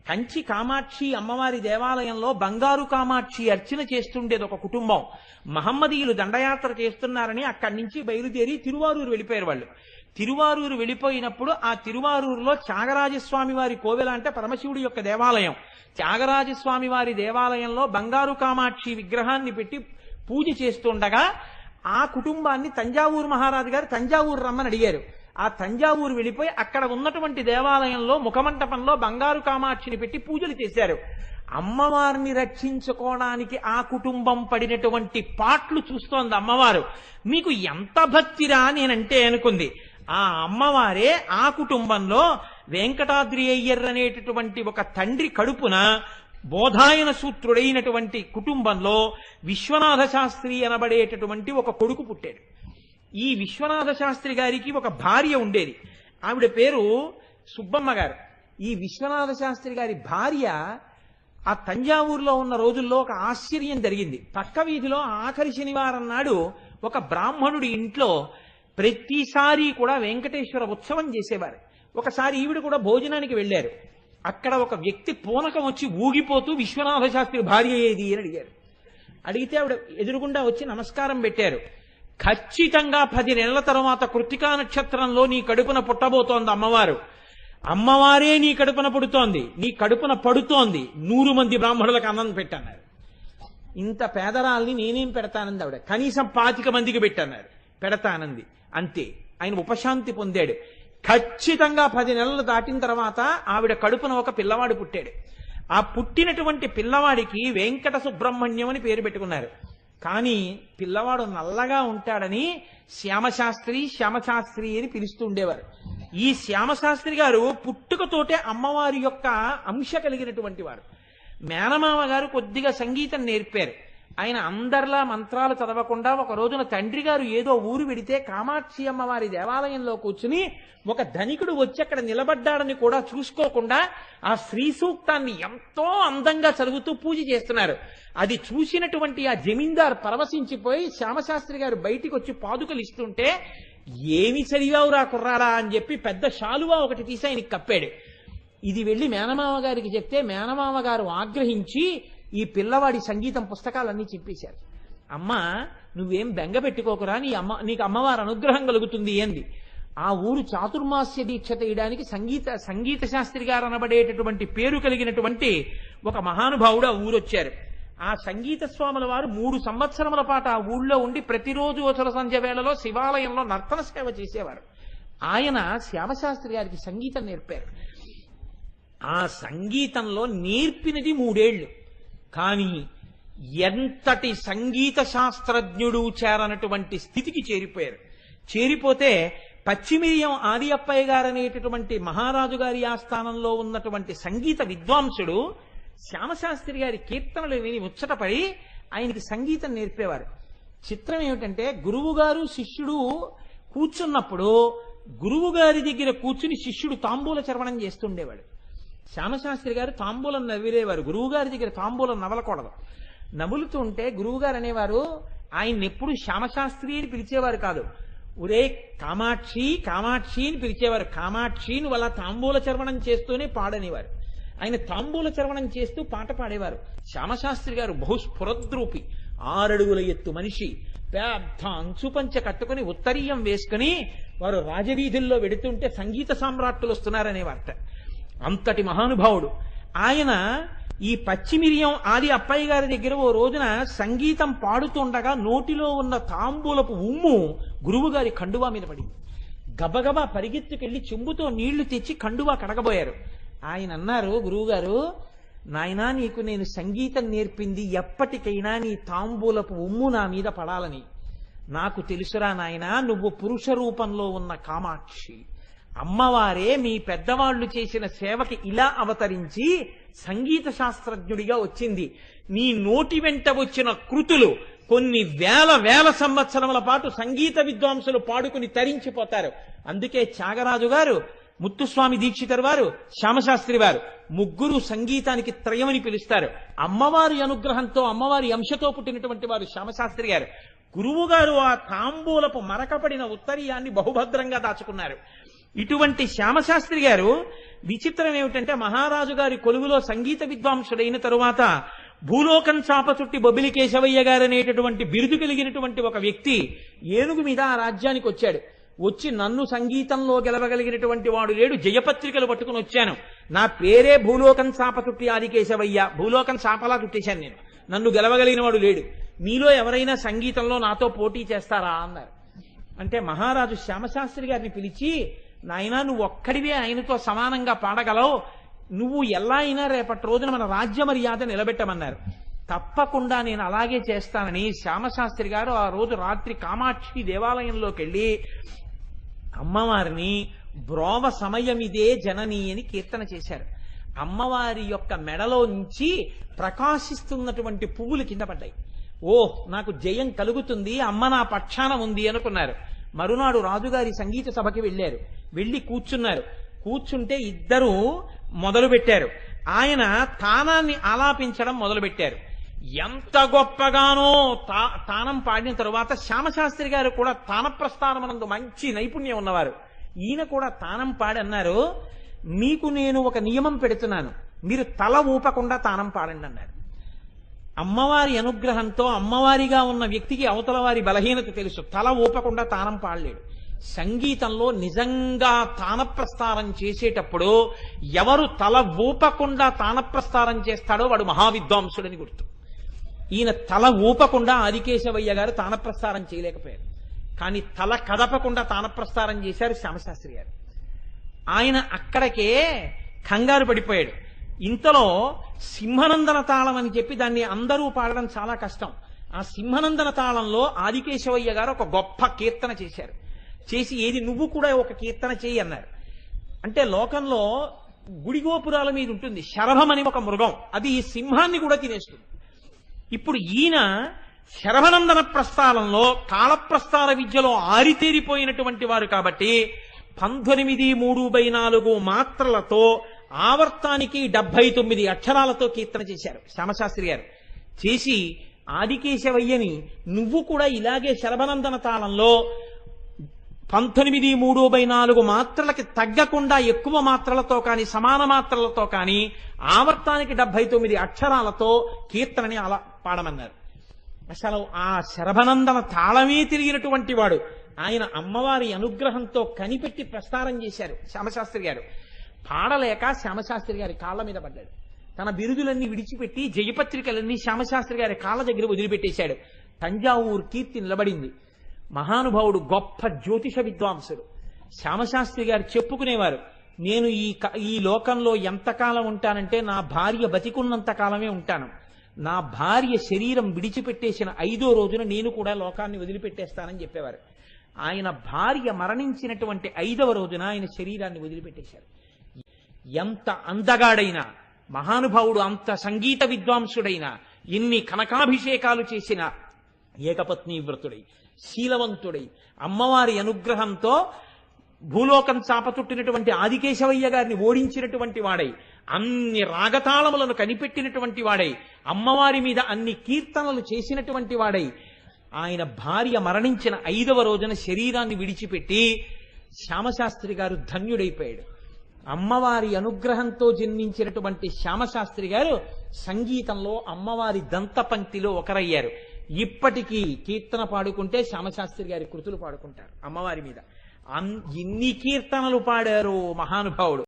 కంచి కామాక్షి అమ్మవారి దేవాలయంలో బంగారు కామాక్షి అర్చన చేస్తుండేది ఒక కుటుంబం. మహమ్మదీయులు దండయాత్ర చేస్తున్నారని అక్కడి నుంచి బయలుదేరి తిరువారూరు వెళ్ళిపోయారు వాళ్ళు. తిరువారూరు వెళ్ళిపోయినప్పుడు ఆ తిరువారూరులో త్యాగరాజస్వామి వారి కోవెల అంటే పరమశివుడి యొక్క దేవాలయం. త్యాగరాజస్వామి వారి దేవాలయంలో బంగారు కామాక్షి విగ్రహాన్ని పెట్టి పూజ చేస్తుండగా ఆ కుటుంబాన్ని తంజావూరు మహారాజు గారు తంజావూరు రమ్మని అడిగారు. ఆ తంజావూరు వెళ్ళిపోయి అక్కడ ఉన్నటువంటి దేవాలయంలో ముఖమంటపంలో బంగారు కామాక్షిని పెట్టి పూజలు చేశారు. అమ్మవారిని రక్షించుకోవడానికి ఆ కుటుంబం పడినటువంటి పాట్లు చూస్తోంది అమ్మవారు. మీకు ఎంత భక్తిరా నేనంటే అనుకుంది. ఆ అమ్మవారే ఆ కుటుంబంలో వెంకటాద్రి అయ్యర్ అనేటటువంటి ఒక తండ్రి కడుపున బోధాయన సూత్రుడైనటువంటి కుటుంబంలో విశ్వనాథ శాస్త్రి అనబడేటటువంటి ఒక కొడుకు పుట్టాడు. ఈ విశ్వనాథ శాస్త్రి గారికి ఒక భార్య ఉండేది. ఆవిడ పేరు సుబ్బమ్మ గారు. ఈ విశ్వనాథ శాస్త్రి గారి భార్య ఆ తంజావూరులో ఉన్న రోజుల్లో ఒక ఆశ్చర్యం జరిగింది. పక్క వీధిలో ఆఖరి శనివారం నాడు ఒక బ్రాహ్మణుడి ఇంట్లో ప్రతిసారి కూడా వెంకటేశ్వర ఉత్సవం చేసేవారు. ఒకసారి ఈవిడ కూడా భోజనానికి వెళ్ళారు. అక్కడ ఒక వ్యక్తి పూనకం వచ్చి ఊగిపోతూ విశ్వనాథ శాస్త్రి భార్య ఏది అని అడిగారు. అడిగితే ఆవిడ ఎదురుగుండా వచ్చి నమస్కారం పెట్టారు. ఖచ్చితంగా 10 నెలల తర్వాత కృత్తికా నక్షత్రంలో నీ కడుపున పుట్టబోతోంది అమ్మవారు. అమ్మవారే నీ కడుపున పుడుతోంది, నీ కడుపున పడుతోంది. 100 మంది బ్రాహ్మణులకు అన్నం పెట్టన్నారు. ఇంత పేదరాల్ని నేనేం పెడతానంది ఆవిడ. కనీసం 25 మందికి పెట్టన్నారు. పెడతానంది. అంతే. ఆయన ఉపశాంతి పొందాడు. ఖచ్చితంగా 10 నెలలు దాటిన తర్వాత ఆవిడ కడుపున ఒక పిల్లవాడు పుట్టాడు. ఆ పుట్టినటువంటి పిల్లవాడికి వెంకట సుబ్రహ్మణ్యం అని పేరు పెట్టుకున్నారు. కానీ పిల్లవాడు నల్లగా ఉంటాడని శ్యామశాస్త్రి శ్యామశాస్త్రి అని పిలుస్తూ ఉండేవారు. ఈ శ్యామశాస్త్రి గారు పుట్టుకతోటే అమ్మవారి యొక్క అంశ కలిగినటువంటి వారు. మేనమామ గారు కొద్దిగా సంగీతం నేర్పారు. ఆయన అందరిలా మంత్రాలు చదవకుండా ఒక రోజున తండ్రి గారు ఏదో ఊరు వెడితే కామాక్షి అమ్మవారి దేవాలయంలో కూర్చుని ఒక ధనికుడు వచ్చి అక్కడ నిలబడ్డాడని కూడా చూసుకోకుండా ఆ శ్రీ సూక్తాన్ని ఎంతో అందంగా చదువుతూ పూజ చేస్తున్నారు. అది చూసినటువంటి ఆ జమీందార్ పరవశించిపోయి శ్యామశాస్త్రి గారు బయటికి వచ్చి పాదుకలు ఇస్తుంటే ఏమి చదివావురా కుర్రారా అని చెప్పి పెద్ద శాలువా ఒకటి తీసి ఆయనకి కప్పాడు. ఇది వెళ్ళి మేనమామ గారికి చెప్తే మేనమామ గారు ఆగ్రహించి ఈ పిల్లవాడి సంగీతం పుస్తకాలన్నీ చెప్పేశారు. అమ్మ నువ్వేం బెంగ పెట్టుకోకురా, నీకు అమ్మవారి అనుగ్రహం కలుగుతుంది ఏంది. ఆ ఊరు చాతుర్మాస్య దీక్ష తీయడానికి సంగీత శాస్త్రి గారు అనబడేటటువంటి పేరు కలిగినటువంటి ఒక మహానుభావుడు ఆ ఊరొచ్చారు. ఆ సంగీత స్వాముల వారు 3 సంవత్సరముల పాటు ఆ ఊళ్ళో ఉండి ప్రతిరోజు ఉత్తర సంధ్య వేళలో శివాలయంలో నర్తన సేవ చేసేవారు. ఆయన శ్యామశాస్త్రి గారికి సంగీతం నేర్పారు. ఆ సంగీతంలో నేర్పినది 3 ఏళ్లు. కానీ ఎంతటి సంగీత శాస్త్రజ్ఞుడు చేరనటువంటి స్థితికి చేరిపోయారు. చేరిపోతే పచ్చిమిరియం ఆది అప్పయ్య గారు అనేటటువంటి మహారాజు గారి ఆస్థానంలో ఉన్నటువంటి సంగీత విద్వాంసుడు శ్యామశాస్త్రి గారి కీర్తనలు విని ముచ్చటపడి ఆయనకి సంగీతం నేర్పేవారు. చిత్రం ఏమిటంటే గురువు గారు శిష్యుడు కూర్చున్నప్పుడు గురువు గారి దగ్గర కూర్చుని శిష్యుడు తాంబూల చర్వణం చేస్తుండేవాడు. శ్యామశాస్త్రి గారు తాంబూలం నవ్విరేవారు. గురువు గారి దగ్గర తాంబూలం నవలకూడదు. నములుతుంటే గురువు గారు అనేవారు, ఆయన్ని ఎప్పుడు శ్యామశాస్త్రి అని పిలిచేవారు కాదు, ఒరే కామాక్షి కామాక్షి అని పిలిచేవారు. కామాక్షి నువ్వు అలా తాంబూల చర్వణం చేస్తూనే పాడనేవారు. ఆయన తాంబూల చర్వణం చేస్తూ పాట పాడేవారు. శ్యామశాస్త్రి గారు బహుస్ఫురద్రూపి, 6 అడుగుల ఎత్తు మనిషి, పెద్ద అంచుపంచ కట్టుకుని ఉత్తరీయం వేసుకుని వారు రాజవీధుల్లో వెడుతుంటే సంగీత సామ్రాట్టులు వస్తున్నారనేవారట. అంతటి మహానుభావుడు ఆయన. ఈ పచ్చిమిరియం ఆది అప్పయ్య గారి దగ్గర ఓ రోజున సంగీతం పాడుతుండగా నోటిలో ఉన్న తాంబూలపు ఉమ్ము గురువు గారి కండువా మీద పడింది. గబగబా పరిగెత్తుకెళ్లి చెంబుతో నీళ్లు తెచ్చి కండువా కడగబోయారు. ఆయన అన్నారు, గురువుగారు నాయనా నీకు నేను సంగీతం నేర్పింది ఎప్పటికైనా నీ తాంబూలపు ఉమ్ము నా మీద పడాలని. నాకు తెలుసురా నాయనా, నువ్వు పురుష రూపంలో ఉన్న కామాక్షి అమ్మవారే మీ పెద్దవాళ్లు చేసిన సేవకి ఇలా అవతరించి సంగీత శాస్త్రజ్ఞుడిగా వచ్చింది. నీ నోటి వెంట వచ్చిన కృతులు కొన్ని వేల సంవత్సరముల పాటు సంగీత విద్వాంసులు పాడుకుని తరించిపోతారు. అందుకే త్యాగరాజు గారు, ముత్తుస్వామి దీక్షితర్ వారు, శ్యామశాస్త్రి వారు ముగ్గురు సంగీతానికి త్రయమని పిలుస్తారు. అమ్మవారి అనుగ్రహంతో అమ్మవారి అంశతో పుట్టినటువంటి వారు శ్యామశాస్త్రి గారు. గురువు గారు ఆ తాంబూలపు మరకపడిన ఉత్తరీయాన్ని బహుభద్రంగా దాచుకున్నారు. ఇటువంటి శ్యామశాస్త్రి గారు విచిత్రం ఏమిటంటే మహారాజు గారి కొలువులో సంగీత విద్వాంసుడైన తరువాత భూలోకం చాప చుట్టి బొబ్బిలి కేశవయ్య గారు అనేటటువంటి బిరుదు కలిగినటువంటి ఒక వ్యక్తి ఏనుగు మీద ఆ రాజ్యానికి వచ్చాడు. వచ్చి నన్ను సంగీతంలో గెలవగలిగినటువంటి వాడు లేడు, జయపత్రికలు పట్టుకుని వచ్చాను, నా పేరే భూలోకం చాప చుట్టి ఆదికేశవయ్య, భూలోకం చాపలా చుట్టేశాను నేను, నన్ను గెలవగలిగిన వాడు లేడు, మీలో ఎవరైనా సంగీతంలో నాతో పోటీ చేస్తారా అన్నారు. అంటే మహారాజు శ్యామశాస్త్రి గారిని పిలిచి, నాయనా నువ్వు ఒక్కడివే ఆయనతో సమానంగా పాడగలవు, నువ్వు ఎలా అయినా రేపటి రోజున మన రాజ్య మర్యాద నిలబెట్టమన్నారు. తప్పకుండా నేను అలాగే చేస్తానని శ్యామశాస్త్రి గారు ఆ రోజు రాత్రి కామాక్షి దేవాలయంలోకి వెళ్ళి అమ్మవారిని బ్రోవ సమయమిదే జనని అని కీర్తన చేశారు. అమ్మవారి యొక్క మెడలో నుంచి ప్రకాశిస్తున్నటువంటి పువ్వులు కింద పడ్డాయి. ఓ నాకు జయం కలుగుతుంది, అమ్మ నా పక్షాన ఉంది అనుకున్నారు. మరునాడు రాజుగారి సంగీత సభకి వెళ్ళారు. వెళ్ళి కూర్చున్నారు. కూర్చుంటే ఇద్దరు మొదలు పెట్టారు. ఆయన తానాన్ని ఆలాపించడం మొదలుపెట్టారు. ఎంత గొప్పగానో తానం పాడిన తరువాత శ్యామశాస్త్రి గారు కూడా తాన ప్రస్థానమనందు మంచి నైపుణ్యం ఉన్నవారు. ఈయన కూడా తానం పాడి అన్నారు, మీకు నేను ఒక నియమం పెడుతున్నాను, మీరు తల ఊపకుండా తానం పాడండి అన్నారు. అమ్మవారి అనుగ్రహంతో అమ్మవారిగా ఉన్న వ్యక్తికి అవతల వారి బలహీనత తెలుసు, తల ఊపకుండా తానం పాడలేడు. సంగీతంలో నిజంగా తానప్రస్థానం చేసేటప్పుడు ఎవరు తల ఊపకుండా తానప్రస్థానం చేస్తాడో వాడు మహావిద్వాంసుడని గుర్తు. ఈయన తల ఊపకుండా ఆదికేశవయ్య గారు తానప్రస్థానం చేయలేకపోయారు, కానీ తల కదపకుండా తానప్రస్థానం చేశారు శ్యామశాస్త్రి గారు. ఆయన అక్కడికే కంగారు పడిపోయాడు. ఇంతలో సింహనందన తాళం అని చెప్పి దాన్ని అందరూ పాడడం చాలా కష్టం. ఆ సింహనందన తాళంలో ఆదికేశవయ్య గారు ఒక గొప్ప కీర్తన చేశారు. చేసి ఏది నువ్వు కూడా ఒక కీర్తన చేయి అన్నారు. అంటే లోకంలో గుడిగోపురాల మీద ఉంటుంది శరభం అని ఒక మృగం, అది ఈ సింహాన్ని కూడా తినేస్తుంది. ఇప్పుడు ఈయన శరభనందన ప్రస్థానంలో కాళప్రస్థాన విద్యలో ఆరితేరిపోయినటువంటి వారు కాబట్టి 19:3/4 మాత్రలతో ఆవర్తానికి 79 అక్షరాలతో కీర్తన చేశారు శ్యామశాస్త్రి గారు. చేసి ఆదికేశవయ్యని నువ్వు కూడా ఇలాగే శరభనందన తాళంలో 19:3/4 మాత్రలకి తగ్గకుండా ఎక్కువ మాత్రలతో కానీ సమాన మాత్రలతో కానీ ఆవర్తానికి 79 అక్షరాలతో కీర్తనని అలా పాడమన్నారు. అసలు ఆ శరభనందన తాళమే తిరిగినటువంటి వాడు ఆయన అమ్మవారి అనుగ్రహంతో కనిపెట్టి ప్రస్తారం చేశారు శ్యామశాస్త్రి గారు. పాడలేక శ్యామశాస్త్రి గారి కాళ్ళ మీద పడ్డాడు. తన బిరుదులన్నీ విడిచిపెట్టి జయపత్రికలన్నీ శ్యామశాస్త్రి గారి కాళ్ళ దగ్గర వదిలిపెట్టేశాడు. తంజావూరు కీర్తి నిలబడింది. మహానుభావుడు, గొప్ప జ్యోతిష విద్వాంసుడు. శ్యామశాస్త్రి గారు చెప్పుకునేవారు, నేను ఈ లోకంలో ఎంతకాలం ఉంటానంటే నా భార్య బతికున్నంత కాలమే ఉంటాను, నా భార్య శరీరం విడిచిపెట్టేసిన 5వ రోజున నేను కూడా లోకాన్ని వదిలిపెట్టేస్తానని చెప్పేవారు. ఆయన భార్య మరణించినటువంటి 5వ రోజున ఆయన శరీరాన్ని వదిలిపెట్టేశారు. ఎంత అందగాడైనా మహానుభావుడు, అంత సంగీత విద్వాంసుడైన, ఎన్ని కనకాభిషేకాలు చేసిన ఏకపత్ని వ్రతుడై శీలవంతుడై అమ్మవారి అనుగ్రహంతో భూలోకం చాపచుట్టినటువంటి ఆదికేశవయ్య గారిని ఓడించినటువంటి వాడై, అన్ని రాగతాళములను కనిపెట్టినటువంటి వాడై, అమ్మవారి మీద అన్ని కీర్తనలు చేసినటువంటి వాడై, ఆయన భార్య మరణించిన 5వ రోజున శరీరాన్ని విడిచిపెట్టి శ్యామశాస్త్రి గారు ధన్యుడైపోయాడు. అమ్మవారి అనుగ్రహంతో జన్మించినటువంటి శ్యామశాస్త్రి గారు సంగీతంలో అమ్మవారి దంతపంక్తిలో ఒకరయ్యారు. ఇప్పటికీ కీర్తన పాడుకుంటే శ్యామశాస్త్రి గారి కృతులు పాడుకుంటారు అమ్మవారి మీద. ఎన్ని కీర్తనలు పాడారు మహానుభావుడు.